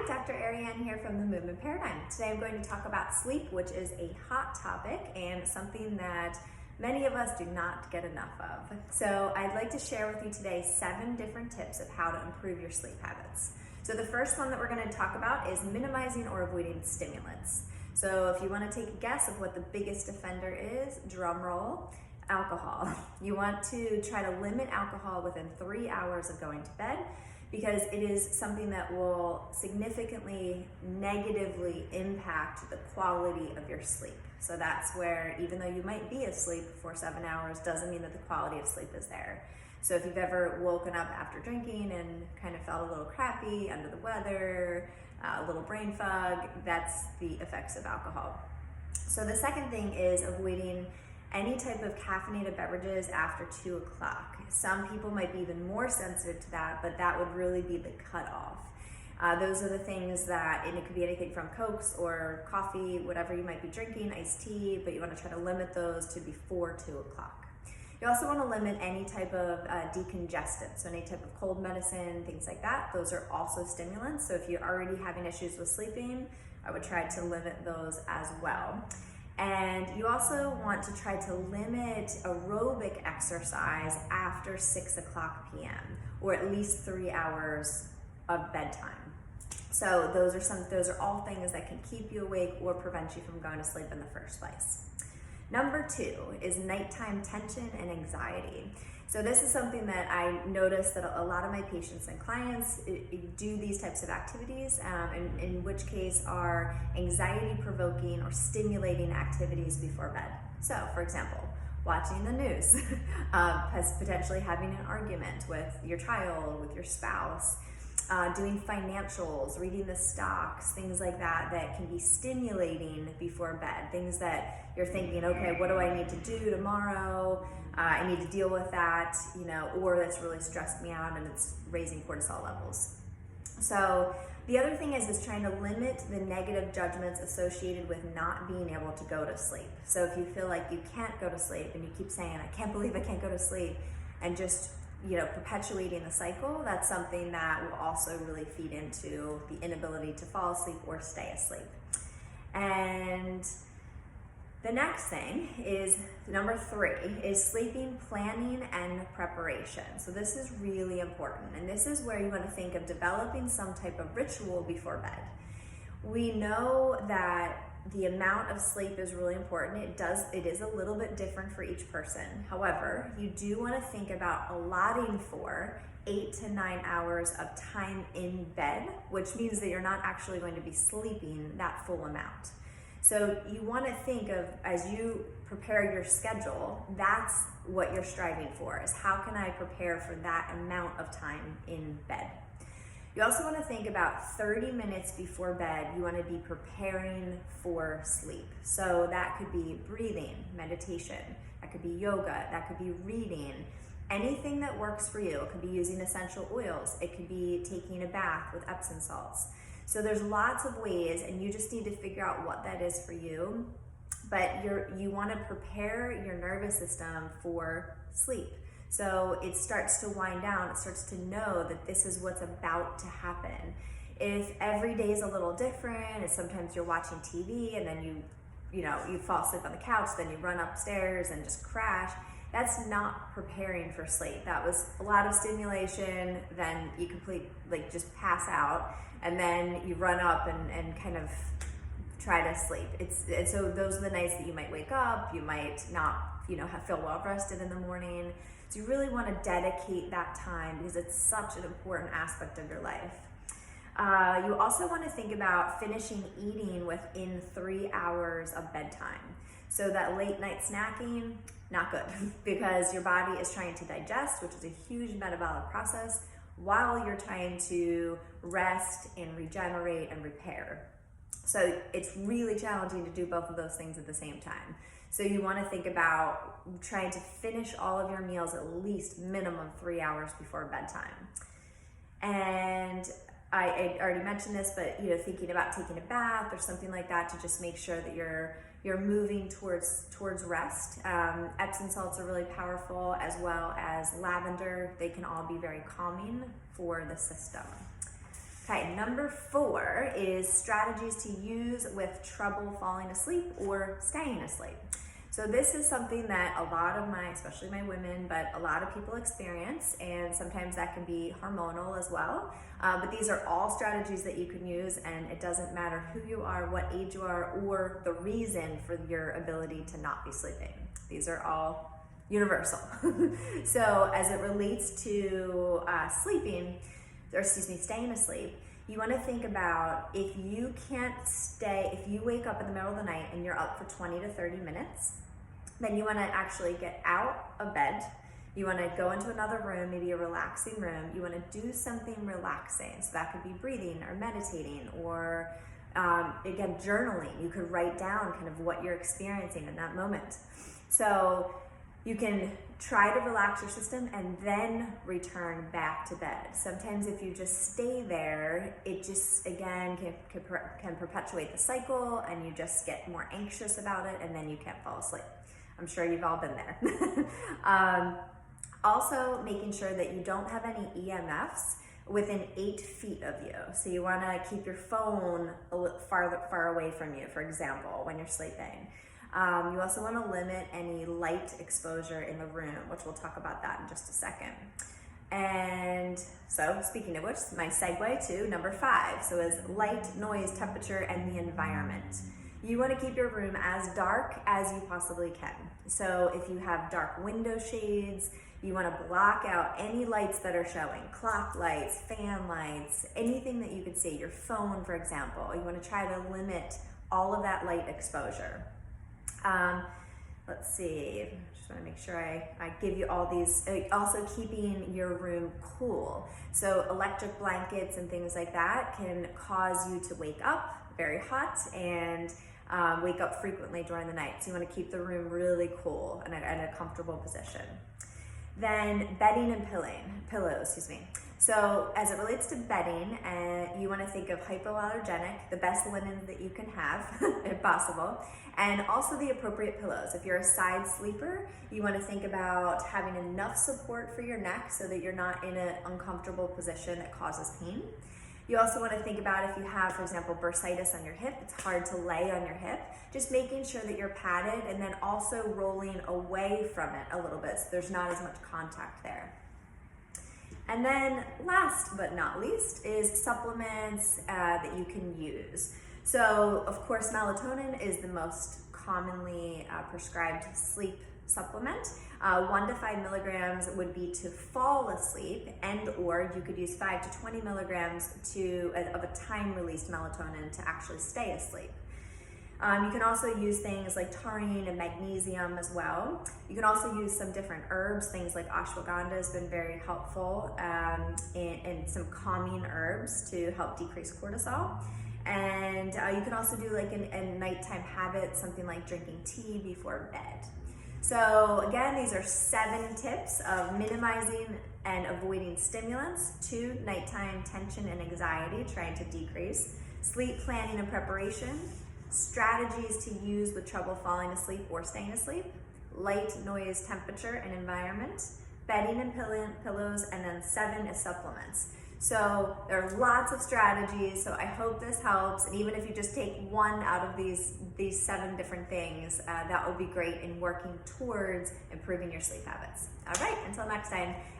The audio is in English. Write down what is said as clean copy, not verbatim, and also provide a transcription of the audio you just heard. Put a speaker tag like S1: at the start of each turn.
S1: Dr. Arianne here from the Movement Paradigm. Today I'm going to talk about sleep, which is a hot topic and something that many of us do not get enough of. So I'd like to share with you today 7 different tips of how to improve your sleep habits. So the first one that we're going to talk about is minimizing or avoiding stimulants. So if you want to take a guess of what the biggest offender is, drum roll, alcohol. You want to try to limit alcohol within 3 hours of going to bed, because it is something that will significantly negatively impact the quality of your sleep. So that's where, even though you might be asleep for 7 hours, doesn't mean that the quality of sleep is there. So if you've ever woken up after drinking and kind of felt a little crappy, under the weather, a little brain fog, that's the effects of alcohol. So the second thing is avoiding any type of caffeinated beverages after 2 o'clock. Some people might be even more sensitive to that, but that would really be the cutoff. Those are the things that, and it could be anything from Cokes or coffee, whatever you might be drinking, iced tea, but you want to try to limit those to before 2 o'clock. You also want to limit any type of decongestant, so any type of cold medicine, things like that. Those are also stimulants, so if you're already having issues with sleeping, I would try to limit those as well. And you also want to try to limit aerobic exercise after 6 o'clock p.m. or at least 3 hours of bedtime. So those are all things that can keep you awake or prevent you from going to sleep in the first place. Number 2 is nighttime tension and anxiety. So this is something that I notice that a lot of my patients and clients do these types of activities, in which case are anxiety-provoking or stimulating activities before bed. So, for example, watching the news, potentially having an argument with your child, with your spouse, doing financials, reading the stocks, things like that that can be stimulating before bed. Things that you're thinking, okay, what do I need to do tomorrow? I need to deal with that, or that's really stressed me out and it's raising cortisol levels. So the other thing is trying to limit the negative judgments associated with not being able to go to sleep. So if you feel like you can't go to sleep and you keep saying, I can't believe I can't go to sleep, and just perpetuating the cycle, that's something that will also really feed into the inability to fall asleep or stay asleep. And the next thing is number 3 is sleeping planning and preparation. So this is really important, and this is where you want to think of developing some type of ritual before bed. We know that the amount of sleep is really important. It is a little bit different for each person. However, you do want to think about allotting for 8 to 9 hours of time in bed, which means that you're not actually going to be sleeping that full amount. So you want to think of, as you prepare your schedule, that's what you're striving for, is how can I prepare for that amount of time in bed. You also want to think about 30 minutes before bed, you want to be preparing for sleep. So that could be breathing, meditation, that could be yoga, that could be reading, anything that works for you. It could be using essential oils, it could be taking a bath with Epsom salts. So there's lots of ways, and you just need to figure out what that is for you. But you want to prepare your nervous system for sleep. So it starts to wind down, it starts to know that this is what's about to happen. If every day is a little different, and sometimes you're watching TV and then you fall asleep on the couch, then you run upstairs and just crash, that's not preparing for sleep. That was a lot of stimulation, then you just pass out, and then you run up and kind of try to sleep. And so those are the nights that you might wake up, you might not feel well rested in the morning. So you really want to dedicate that time, because it's such an important aspect of your life. You also want to think about finishing eating within 3 hours of bedtime. So that late night snacking, not good, because your body is trying to digest, which is a huge metabolic process, while you're trying to rest and regenerate and repair. So it's really challenging to do both of those things at the same time. So you want to think about trying to finish all of your meals at least minimum 3 hours before bedtime. And I already mentioned this, but thinking about taking a bath or something like that to just make sure that you're moving towards rest. Epsom salts are really powerful, as well as lavender. They can all be very calming for the system. Okay, number 4 is strategies to use with trouble falling asleep or staying asleep. So this is something that a lot of especially my women, but a lot of people experience, and sometimes that can be hormonal as well. But these are all strategies that you can use, and it doesn't matter who you are, what age you are, or the reason for your ability to not be sleeping. These are all universal. So as it relates to staying asleep, you want to think about if you wake up in the middle of the night and you're up for 20 to 30 minutes, then you want to actually get out of bed. You want to go into another room, maybe a relaxing room. You want to do something relaxing. So that could be breathing or meditating or, again, journaling. You could write down kind of what you're experiencing in that moment. So you can try to relax your system and then return back to bed. Sometimes if you just stay there, it just, again, can perpetuate the cycle, and you just get more anxious about it, and then you can't fall asleep. I'm sure you've all been there. Also, making sure that you don't have any EMFs within 8 feet of you. So you want to keep your phone a little far away from you, for example, when you're sleeping. You also want to limit any light exposure in the room, which we'll talk about that in just a second. And so, speaking of which, my segue to number 5, so is light, noise, temperature, and the environment. You want to keep your room as dark as you possibly can. So if you have dark window shades, you want to block out any lights that are showing, clock lights, fan lights, anything that you could see, your phone, for example. You want to try to limit all of that light exposure. Let's see, I just want to make sure I give you all these. Also keeping your room cool. So electric blankets and things like that can cause you to wake up very hot and wake up frequently during the night. So you want to keep the room really cool and in a comfortable position. Then bedding and pillows. So as it relates to bedding, you want to think of hypoallergenic, the best linen that you can have, if possible, and also the appropriate pillows. If you're a side sleeper, you want to think about having enough support for your neck so that you're not in an uncomfortable position that causes pain. You also want to think about if you have, for example, bursitis on your hip, it's hard to lay on your hip, just making sure that you're padded and then also rolling away from it a little bit so there's not as much contact there. And then last but not least is supplements that you can use. So of course, melatonin is the most commonly prescribed sleep supplement. 1 to 5 milligrams would be to fall asleep, and or you could use 5 to 20 milligrams of a time-released melatonin to actually stay asleep. You can also use things like taurine and magnesium as well. You can also use some different herbs. Things like ashwagandha has been very helpful, and some calming herbs to help decrease cortisol. And you can also do like a nighttime habit, something like drinking tea before bed. So again, these are 7 tips of minimizing and avoiding stimulants, 2, nighttime tension and anxiety, trying to decrease, sleep planning and preparation, strategies to use with trouble falling asleep or staying asleep, light, noise, temperature, and environment, bedding and pillows, and then 7 is supplements. So there are lots of strategies, so I hope this helps. And even if you just take 1 out of these 7 different things, that will be great in working towards improving your sleep habits. All right, until next time.